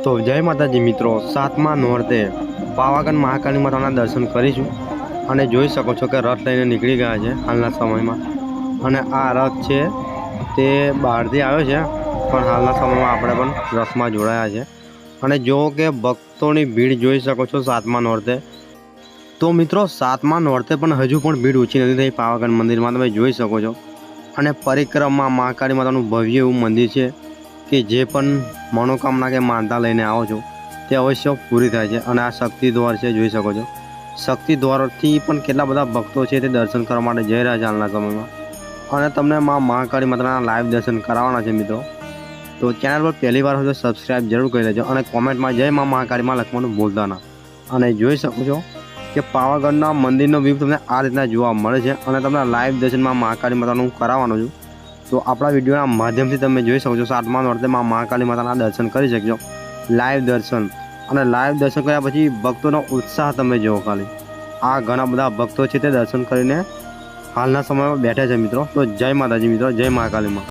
તો જય માતાજી મિત્રો, સાતમા નોરતે પાવાગઢ મહાકાળી માતાના દર્શન કરીશું અને જોઈ શકો છો કે રથ લઈને નીકળી ગયા છે હાલના સમયમાં। અને આ રથ છે તે બહારથી આવ્યો છે, પણ હાલના સમયમાં આપણે પણ રથમાં જોડાયા છે। અને જો કે ભક્તોની ભીડ જોઈ શકો છો સાતમા નોરતે। તો મિત્રો સાતમા નોરતે પણ હજુ પણ ભીડ ઓછી નથી થઈ પાવાગઢ મંદિરમાં, તમે જોઈ શકો છો। અને પરિક્રમા મહાકાળી માતાનું ભવ્ય એવું મંદિર છે કે જે પણ મનોકામના કે માનતા લઈને આવો છો તે અવશ્ય પૂરી થાય છે। અને આ શક્તિ દ્વાર છે, જોઈ શકો છો। શક્તિ દ્વારથી પણ કેટલા બધા ભક્તો છે તે દર્શન કરવા માટે જઈ રહ્યા છે હાલના સમયમાં। અને તમને મહાકાળી માતાના લાઈવ દર્શન કરાવવાના છે મિત્રો। તો ચેનલ પર પહેલી વાર હોય તો સબસ્ક્રાઈબ જરૂર કરી લેજો અને કોમેન્ટમાં જય મહાકાળીમાં લખવાનું ભૂલતા ના। અને જોઈ શકો છો કે પાવાગઢના મંદિરનો વ્યૂ તમને આ રીતના જોવા મળે છે અને તમને લાઈવ દર્શનમાં મહાકાળી માતાનું કરાવવાનું છું। તો આપણા વિડીયોના માધ્યમથી તમે જોઈ શકો છો સાતમા નોરતે મહાકાળી માતાના દર્શન કરી શકજો, લાઈવ દર્શન। અને લાઈવ દર્શન કર્યા પછી ભક્તોનો ઉત્સાહ તમે જુઓ ખાલી। આ ઘણા બધા ભક્તો છે તે દર્શન કરીને હાલના સમયમાં બેઠા છે મિત્રો। તો જય માતાજી મિત્રો, જય મહાકાળીમાં।